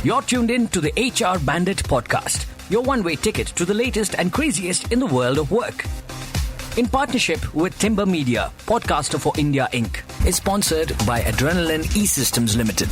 You're tuned in to the HR Bandit podcast, your one-way ticket to the latest and craziest in the world of work. In partnership with Timber Media, podcaster for India Inc. is sponsored by Adrenaline E-Systems Limited.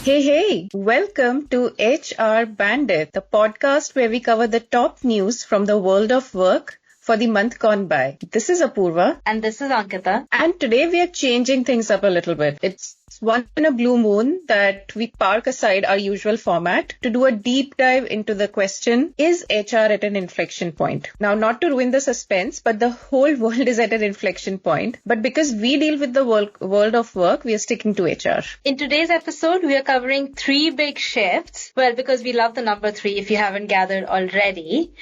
Hey, welcome to HR Bandit, the podcast where we cover the top news from the world of work for the month gone by. This is Apoorva. And this is Ankita. And today we are changing things up a little bit. It's once in a blue moon that we park aside our usual format to do a deep dive into the question, is HR at an inflection point? Now, not to ruin the suspense, but the whole world is at an inflection point. But because we deal with the world of work, we are sticking to HR. In today's episode, we are covering 3 big shifts. Well, because we love the number 3 if you haven't gathered already.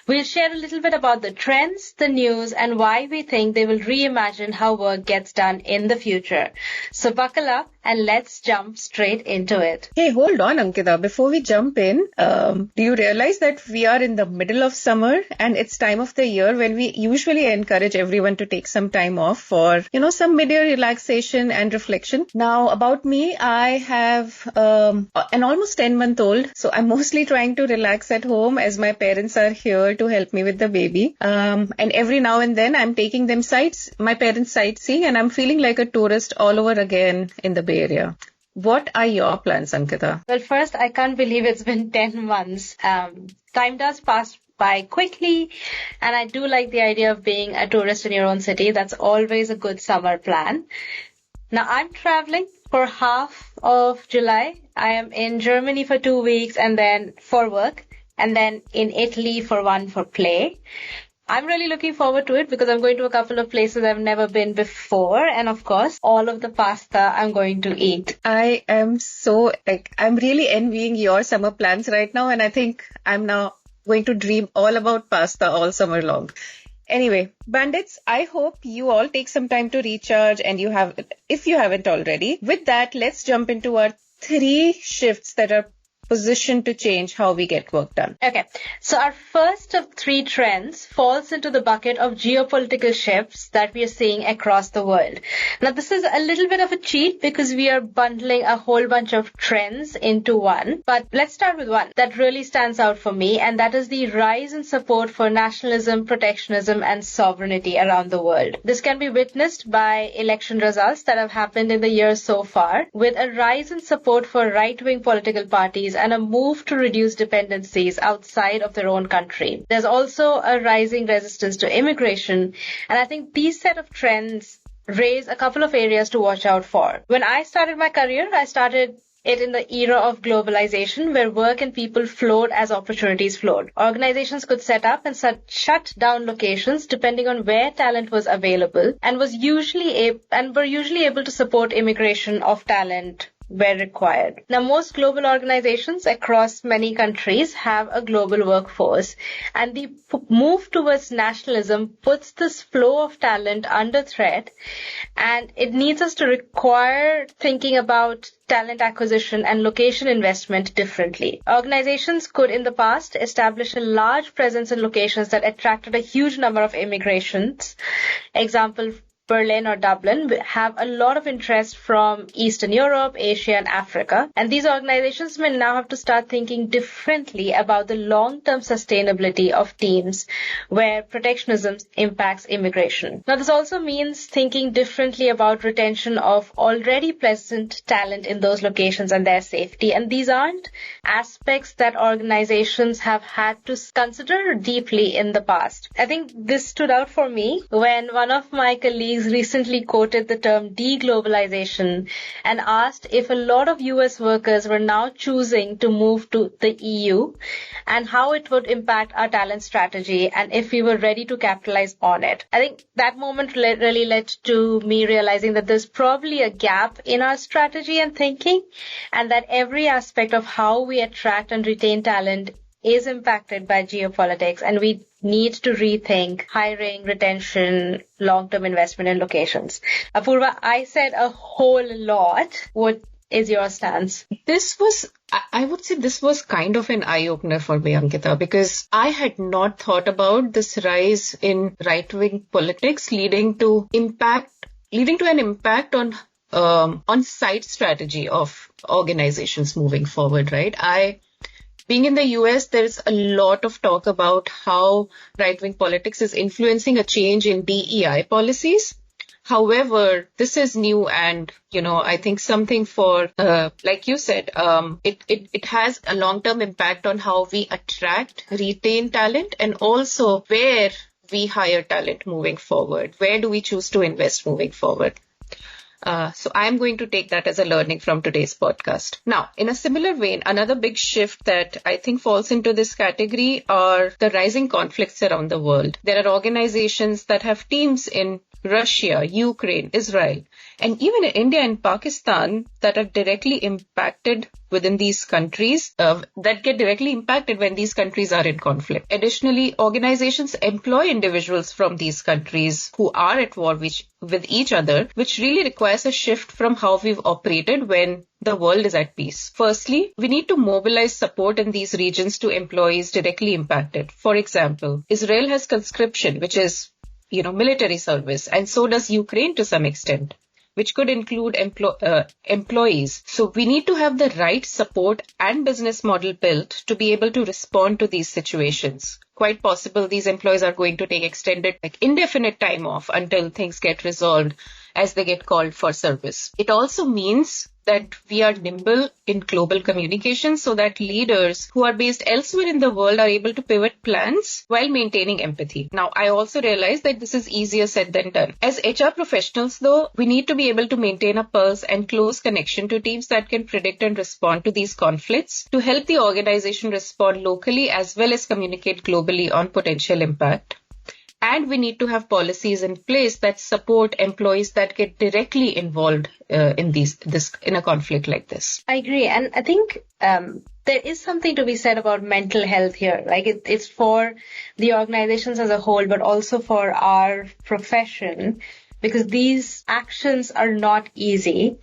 We'll share a little bit about the trends, the news, and why we think they will reimagine how work gets done in the future. So buckle up and let's jump straight into it. Hey, hold on, Ankita. Before we jump in, do you realize that we are in the middle of summer and it's time of the year when we usually encourage everyone to take some time off for, some mid-year relaxation and reflection. Now, about me, I have an almost 10-month-old, so I'm mostly trying to relax at home as my parents are here to help me with the baby. And every now and then I'm taking them my parents sightseeing, and I'm feeling like a tourist all over again in the Bay Area. What are your plans, Ankita? Well, first, I can't believe it's been 10 months. Time does pass by quickly, and I do like the idea of being a tourist in your own city. That's always a good summer plan. Now, I'm traveling for half of July. I am in Germany for 2 weeks and then for work, and then in Italy for play. I'm really looking forward to it because I'm going to a couple of places I've never been before. And of course, all of the pasta I'm going to eat. I am I'm really envying your summer plans right now. And I think I'm now going to dream all about pasta all summer long. Anyway, bandits, I hope you all take some time to recharge, and if you haven't already. With that, let's jump into our 3 shifts that are positioned to change how we get work done. Okay, so our first of 3 trends falls into the bucket of geopolitical shifts that we are seeing across the world. Now, this is a little bit of a cheat because we are bundling a whole bunch of trends into one. But let's start with one that really stands out for me, and that is the rise in support for nationalism, protectionism, and sovereignty around the world. This can be witnessed by election results that have happened in the year so far, with a rise in support for right-wing political parties and a move to reduce dependencies outside of their own country. There's also a rising resistance to immigration, and I think these set of trends raise a couple of areas to watch out for. When I started my career, I started it in the era of globalization, where work and people flowed as opportunities flowed. Organizations could set up and shut down locations depending on where talent was available, and were usually able to support immigration of talent where required. Now, most global organizations across many countries have a global workforce, and the move towards nationalism puts this flow of talent under threat, and it needs us to require thinking about talent acquisition and location investment differently. Organizations could in the past establish a large presence in locations that attracted a huge number of immigrants. Example, Berlin or Dublin have a lot of interest from Eastern Europe, Asia, and Africa. And these organizations may now have to start thinking differently about the long-term sustainability of teams where protectionism impacts immigration. Now, this also means thinking differently about retention of already present talent in those locations and their safety. And these aren't aspects that organizations have had to consider deeply in the past. I think this stood out for me when one of my colleagues recently quoted the term deglobalization and asked if a lot of US workers were now choosing to move to the EU and how it would impact our talent strategy and if we were ready to capitalize on it. I think that moment really led to me realizing that there's probably a gap in our strategy and thinking, and that every aspect of how we attract and retain talent is impacted by geopolitics, and we need to rethink hiring, retention, long-term investment in locations. Apoorva, I said a whole lot. What is your stance? I would say this was kind of an eye-opener for me, Ankita, because I had not thought about this rise in right-wing politics leading to an impact on on-site strategy of organizations moving forward, right? Being in the US, there's a lot of talk about how right-wing politics is influencing a change in DEI policies. However, this is new and, I think something for, like you said, it has a long-term impact on how we attract, retain talent and also where we hire talent moving forward. Where do we choose to invest moving forward? So I'm going to take that as a learning from today's podcast. Now, in a similar vein, another big shift that I think falls into this category are the rising conflicts around the world. There are organizations that have teams in Russia, Ukraine, Israel, and even in India and Pakistan that are directly impacted within these countries, that get directly impacted when these countries are in conflict. Additionally, organizations employ individuals from these countries who are at war with each other, which really requires a shift from how we've operated when the world is at peace. Firstly, we need to mobilize support in these regions to employees directly impacted. For example, Israel has conscription, which is military service, and so does Ukraine to some extent, which could include employees. So we need to have the right support and business model built to be able to respond to these situations. Quite possible these employees are going to take extended, indefinite time off until things get resolved as they get called for service. It also means that we are nimble in global communication so that leaders who are based elsewhere in the world are able to pivot plans while maintaining empathy. Now, I also realize that this is easier said than done. As HR professionals, though, we need to be able to maintain a pulse and close connection to teams that can predict and respond to these conflicts to help the organization respond locally as well as communicate globally on potential impact. And we need to have policies in place that support employees that get directly involved in a conflict like this. I agree. And I think there is something to be said about mental health here. It's for the organizations as a whole, but also for our profession, because these actions are not easy.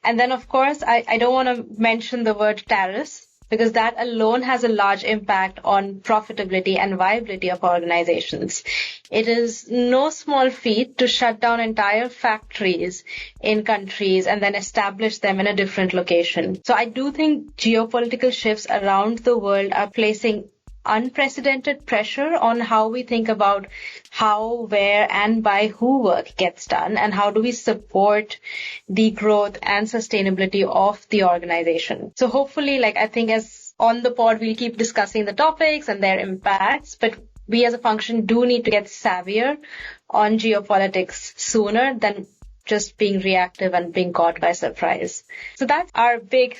And then, of course, I don't want to mention the word tariffs, because that alone has a large impact on profitability and viability of organizations. It is no small feat to shut down entire factories in countries and then establish them in a different location. So I do think geopolitical shifts around the world are placing unprecedented pressure on how we think about how, where, and by who work gets done, and how do we support the growth and sustainability of the organization. So hopefully, I think as on the pod, we'll keep discussing the topics and their impacts, but we as a function do need to get savvier on geopolitics sooner than just being reactive and being caught by surprise. So that's our big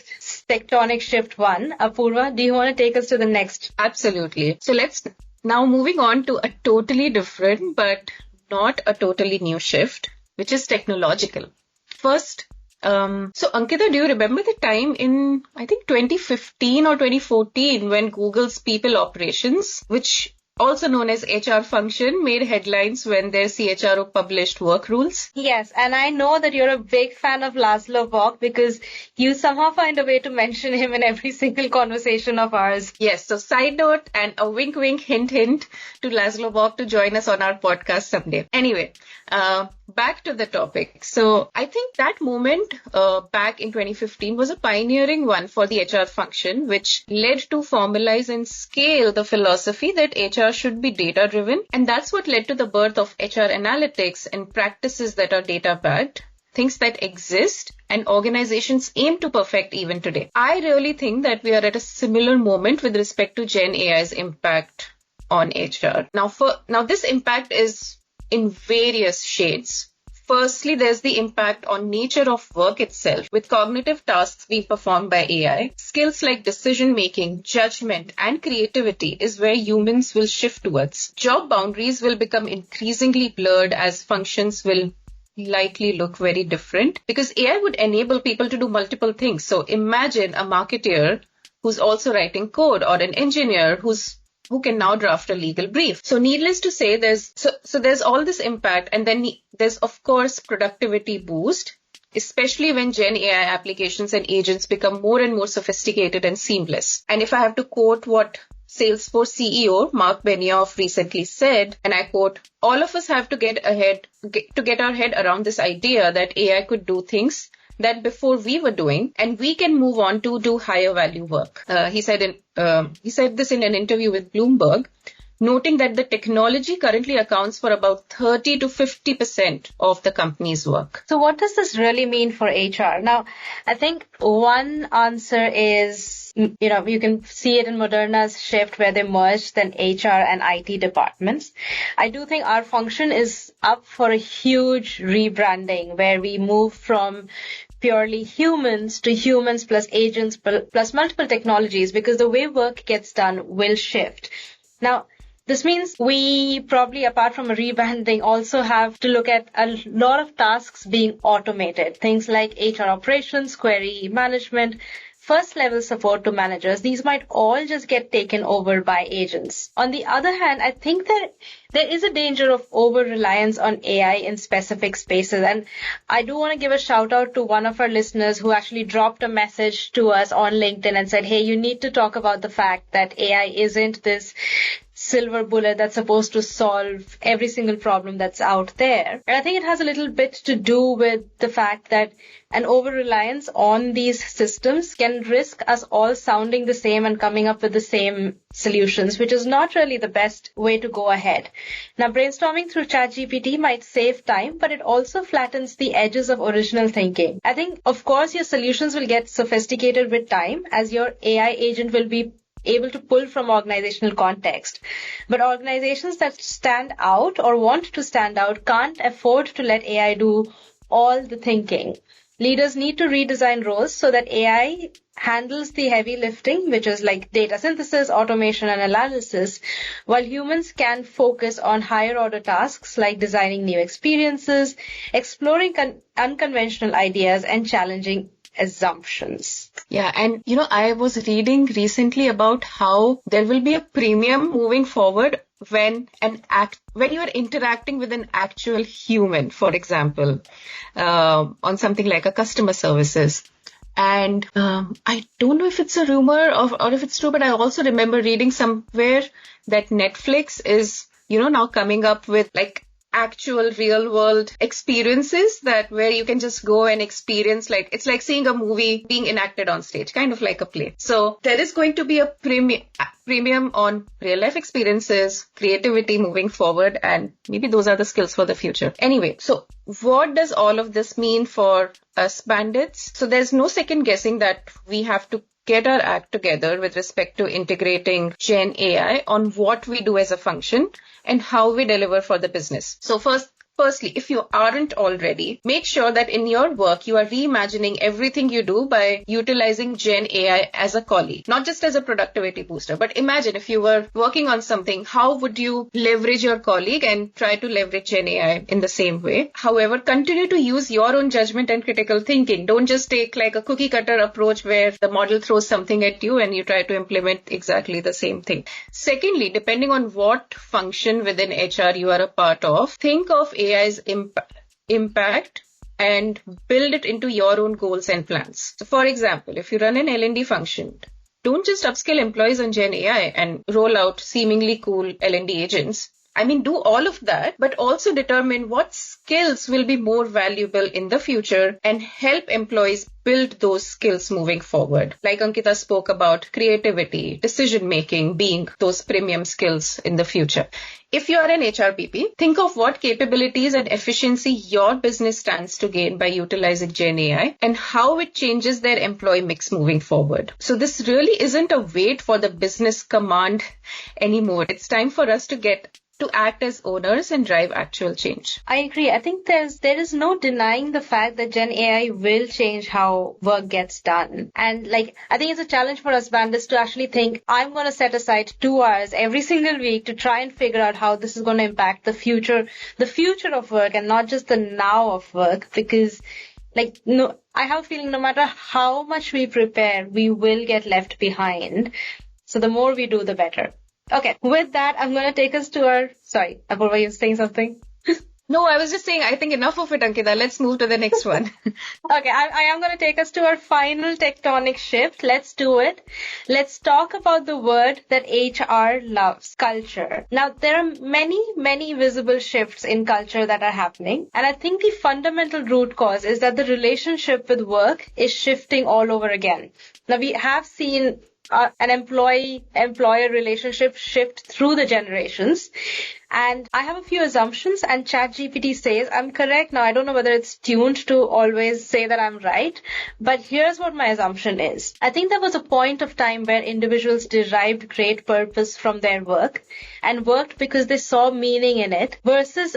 tectonic shift one. Apoorva, do you want to take us to the next? Absolutely. So let's now moving on to a totally different but not a totally new shift, which is technological. First, so Ankita, do you remember the time in, I think 2015 or 2014 when Google's people operations, which also known as HR function, made headlines when their CHRO published work rules? Yes, and I know that you're a big fan of Laszlo Bock because you somehow find a way to mention him in every single conversation of ours. Yes, so side note and a wink wink hint hint to Laszlo Bock to join us on our podcast someday. Anyway, back to the topic. So I think that moment back in 2015 was a pioneering one for the HR function, which led to formalize and scale the philosophy that HR should be data-driven. And that's what led to the birth of HR analytics and practices that are data-backed, things that exist and organizations aim to perfect even today. I really think that we are at a similar moment with respect to Gen AI's impact on HR. Now this impact is in various shades. Firstly, there's the impact on nature of work itself, with cognitive tasks being performed by AI. Skills like decision-making, judgment, and creativity is where humans will shift towards. Job boundaries will become increasingly blurred as functions will likely look very different because AI would enable people to do multiple things. So imagine a marketer who's also writing code or an engineer who can now draft a legal brief. So needless to say, there's all this impact, and then there's of course productivity boost, especially when Gen AI applications and agents become more and more sophisticated and seamless. And if I have to quote what Salesforce CEO Mark Benioff recently said, and I quote, "All of us have to get our head around this idea that AI could do things that before we were doing, and we can move on to do higher value work. He said this in an interview with Bloomberg, noting that the technology currently accounts for about 30 to 50% of the company's work. So what does this really mean for HR? Now, I think one answer is, you can see it in Moderna's shift where they merged then HR and IT departments. I do think our function is up for a huge rebranding where we move from purely humans to humans plus agents plus multiple technologies, because the way work gets done will shift. Now, this means we probably, apart from a rebranding, also have to look at a lot of tasks being automated. Things like HR operations, query management, first level support to managers. These might all just get taken over by agents. On the other hand, I think that there is a danger of over-reliance on AI in specific spaces. And I do want to give a shout out to one of our listeners who actually dropped a message to us on LinkedIn and said, hey, you need to talk about the fact that AI isn't this silver bullet that's supposed to solve every single problem that's out there. And I think it has a little bit to do with the fact that an over-reliance on these systems can risk us all sounding the same and coming up with the same solutions, which is not really the best way to go ahead. Now, brainstorming through ChatGPT might save time, but it also flattens the edges of original thinking. I think, of course, your solutions will get sophisticated with time as your AI agent will be able to pull from organizational context. But organizations that stand out or want to stand out can't afford to let AI do all the thinking. Leaders need to redesign roles so that AI handles the heavy lifting, which is like data synthesis, automation, and analysis, while humans can focus on higher order tasks like designing new experiences, exploring unconventional ideas, and challenging assumptions. Yeah, and I was reading recently about how there will be a premium moving forward when you are interacting with an actual human, for example, on something like a customer services. And I don't know if it's a rumor or if it's true, but I also remember reading somewhere that Netflix is, now coming up with like actual real world experiences that where you can just go and experience, like it's like seeing a movie being enacted on stage, kind of like a play. So there is going to be a premium on real life experiences, creativity moving forward, and maybe those are the skills for the future. Anyway, so what does all of this mean for us bandits? So there's no second guessing that we have to get our act together with respect to integrating Gen AI on what we do as a function and how we deliver for the business. So firstly, if you aren't already, make sure that in your work, you are reimagining everything you do by utilizing Gen AI as a colleague, not just as a productivity booster. But imagine if you were working on something, how would you leverage your colleague and try to leverage Gen AI in the same way? However, continue to use your own judgment and critical thinking. Don't just take like a cookie cutter approach where the model throws something at you and you try to implement exactly the same thing. Secondly, depending on what function within HR you are a part of, think of AI's impact and build it into your own goals and plans. So for example, if you run an L&D function, don't just upskill employees on Gen AI and roll out seemingly cool L&D agents. I mean, do all of that, but also determine what skills will be more valuable in the future and help employees build those skills moving forward. Like Ankita spoke about, creativity, decision-making being those premium skills in the future. If you are an HRBP, think of what capabilities and efficiency your business stands to gain by utilizing Gen AI and how it changes their employee mix moving forward. So this really isn't a wait for the business command anymore. It's time for us to act as owners and drive actual change. I agree. I think there is no denying the fact that Gen AI will change how work gets done. And I think it's a challenge for us bandits to actually think, I'm going to set aside 2 hours every single week to try and figure out how this is going to impact the future of work and not just the now of work. Because I have a feeling no matter how much we prepare, we will get left behind. So the more we do, the better. Okay, with that, I'm going to take us to Sorry, Apoorva, you saying something? No, I was just saying, I think enough of it, Ankita. Let's move to the next one. Okay, I am going to take us to our final tectonic shift. Let's do it. Let's talk about the word that HR loves, culture. Now, there are many visible shifts in culture that are happening. And I think the fundamental root cause is that the relationship with work is shifting all over again. Now, we have seen an employee-employer relationship shift through the generations. And I have a few assumptions, and ChatGPT says I'm correct. Now, I don't know whether it's tuned to always say that I'm right, but here's what my assumption is. I think there was a point of time where individuals derived great purpose from their work and worked because they saw meaning in it versus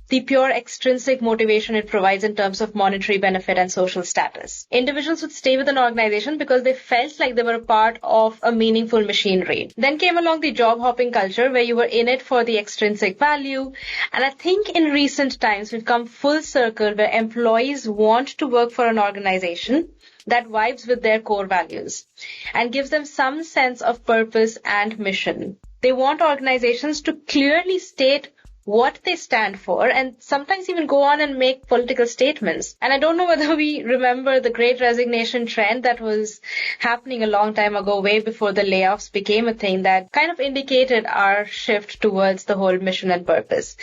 the pure extrinsic motivation it provides in terms of monetary benefit and social status. Individuals would stay with an organization because they felt like they were a part of a meaningful machinery. Then came along the job hopping culture where you were in it for the extrinsic value. And I think in recent times we've come full circle where employees want to work for an organization that vibes with their core values and gives them some sense of purpose and mission. They want organizations to clearly state what they stand for and sometimes even go on and make political statements. And I don't know whether we remember the great resignation trend that was happening a long time ago, way before the layoffs became a thing, that kind of indicated our shift towards the whole mission and purpose.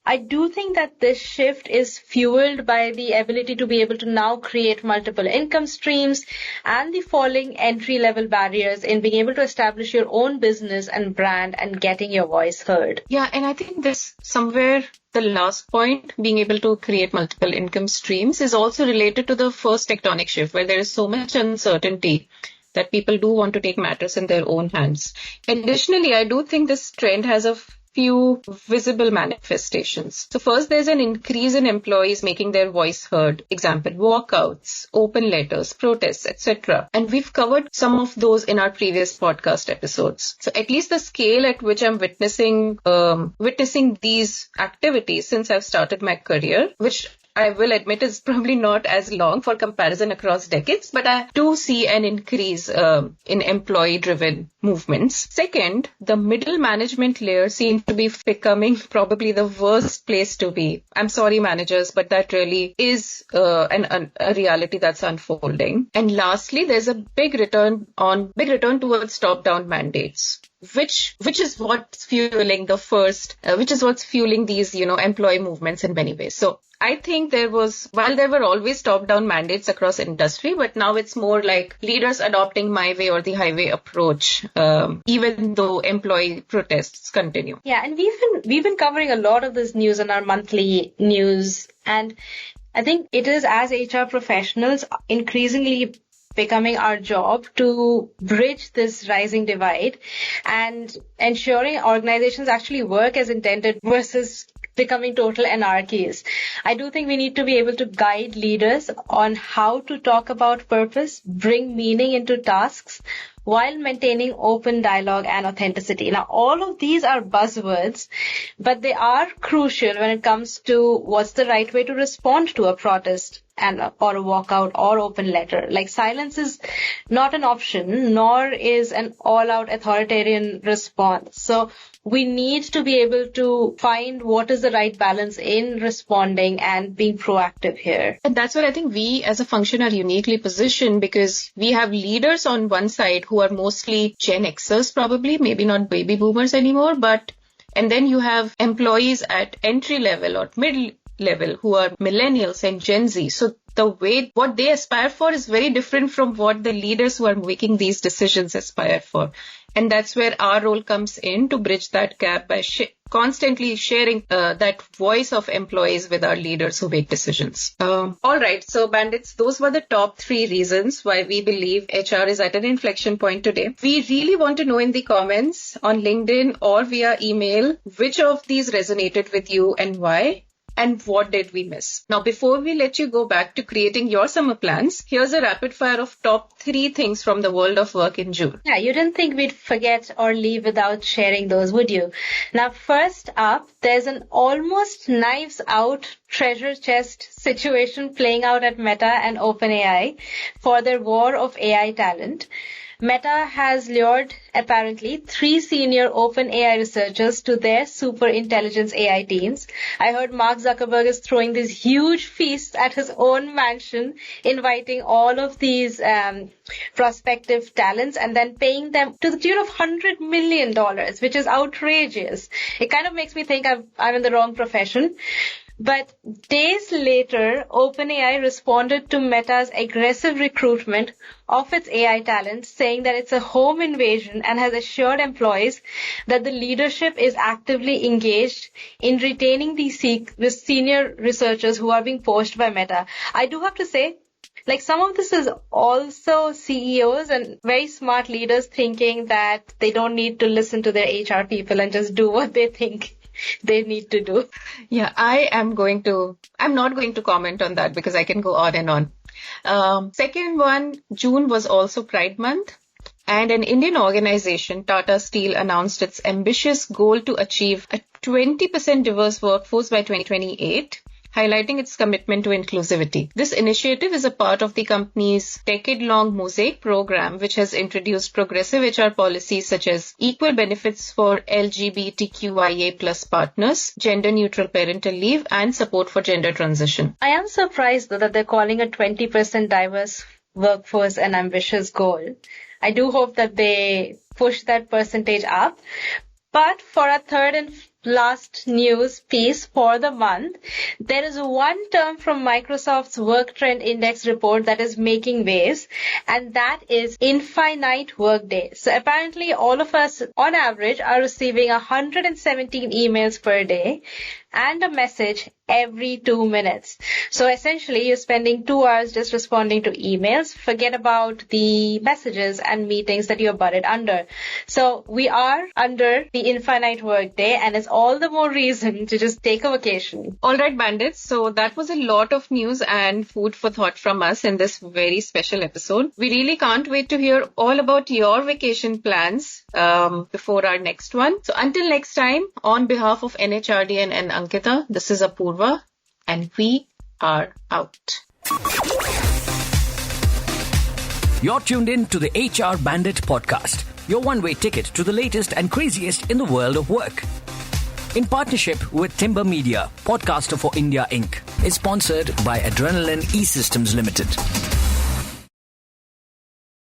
I do think that this shift is fueled by the ability to be able to now create multiple income streams and the falling entry-level barriers in being able to establish your own business and brand and getting your voice heard. Yeah, and I think this somewhere the last point, being able to create multiple income streams, is also related to the first tectonic shift where there is so much uncertainty that people do want to take matters in their own hands. Additionally, I do think this trend has a few visible manifestations. So first, there's an increase in employees making their voice heard. Example, walkouts, open letters, protests, etc. And we've covered some of those in our previous podcast episodes. So at least the scale at which I'm witnessing these activities since I've started my career, which I will admit is probably not as long for comparison across decades, but I do see an increase in employee-driven movements. Second, the middle management layer seems to be becoming probably the worst place to be. I'm sorry, managers, but that really is a reality that's unfolding. And lastly, there's a big return towards top-down mandates, which is what's fueling these, employee movements in many ways. So I think there were always top-down mandates across industry, but now it's more like leaders adopting my way or the highway approach, even though employee protests continue. Yeah, and we've been covering a lot of this news in our monthly news, and I think it is, as HR professionals, increasingly becoming our job to bridge this rising divide and ensuring organizations actually work as intended versus becoming total anarchies. I do think we need to be able to guide leaders on how to talk about purpose, bring meaning into tasks, while maintaining open dialogue and authenticity. Now, all of these are buzzwords, but they are crucial when it comes to what's the right way to respond to a protest or a walkout or open letter. Like, silence is not an option, nor is an all-out authoritarian response. So we need to be able to find what is the right balance in responding and being proactive here. And that's where I think we as a function are uniquely positioned, because we have leaders on one side who are mostly Gen Xers, probably, maybe not baby boomers anymore, and then you have employees at entry level or middle level who are millennials and Gen Z. So what they aspire for is very different from what the leaders who are making these decisions aspire for. And that's where our role comes in, to bridge that gap by constantly sharing that voice of employees with our leaders who make decisions. All right. So bandits, those were the top 3 reasons why we believe HR is at an inflection point today. We really want to know in the comments on LinkedIn or via email which of these resonated with you and why. And what did we miss? Now, before we let you go back to creating your summer plans, here's a rapid fire of top 3 things from the world of work in June. Yeah, you didn't think we'd forget or leave without sharing those, would you? Now, first up, there's an almost knives out treasure chest situation playing out at Meta and OpenAI for their war of AI talent. Meta has lured, apparently, 3 senior OpenAI researchers to their super intelligence AI teams. I heard Mark Zuckerberg is throwing these huge feasts at his own mansion, inviting all of these prospective talents and then paying them to the tune of $100 million, which is outrageous. It kind of makes me think I'm in the wrong profession. But days later, OpenAI responded to Meta's aggressive recruitment of its AI talent, saying that it's a home invasion and has assured employees that the leadership is actively engaged in retaining these senior researchers who are being poached by Meta. I do have to say, some of this is also CEOs and very smart leaders thinking that they don't need to listen to their HR people and just do what they think they need to do. Yeah, I'm not going to comment on that because I can go on and on. Second one, June was also Pride Month. And an Indian organization, Tata Steel, announced its ambitious goal to achieve a 20% diverse workforce by 2028. Highlighting its commitment to inclusivity. This initiative is a part of the company's decade-long Mosaic program, which has introduced progressive HR policies such as equal benefits for LGBTQIA plus partners, gender-neutral parental leave, and support for gender transition. I am surprised, though, that they're calling a 20% diverse workforce an ambitious goal. I do hope that they push that percentage up. But for our third and last news piece for the month, there is one term from Microsoft's Work Trend Index report that is making waves, and that is infinite workday. So apparently all of us on average are receiving 117 emails per day and a message every 2 minutes. So essentially you're spending 2 hours just responding to emails. Forget about the messages and meetings that you're butted under. So we are under the infinite workday, and it's all the more reason to just take a vacation. All right, bandits. So that was a lot of news and food for thought from us in this very special episode. We really can't wait to hear all about your vacation plans before our next one. So until next time, on behalf of NHRD and Ankita, this is Apoorva, and we are out. You're tuned in to the HR Bandit podcast, your one-way ticket to the latest and craziest in the world of work. In partnership with Timber Media, podcaster for India Inc. is sponsored by Adrenaline E-Systems Limited.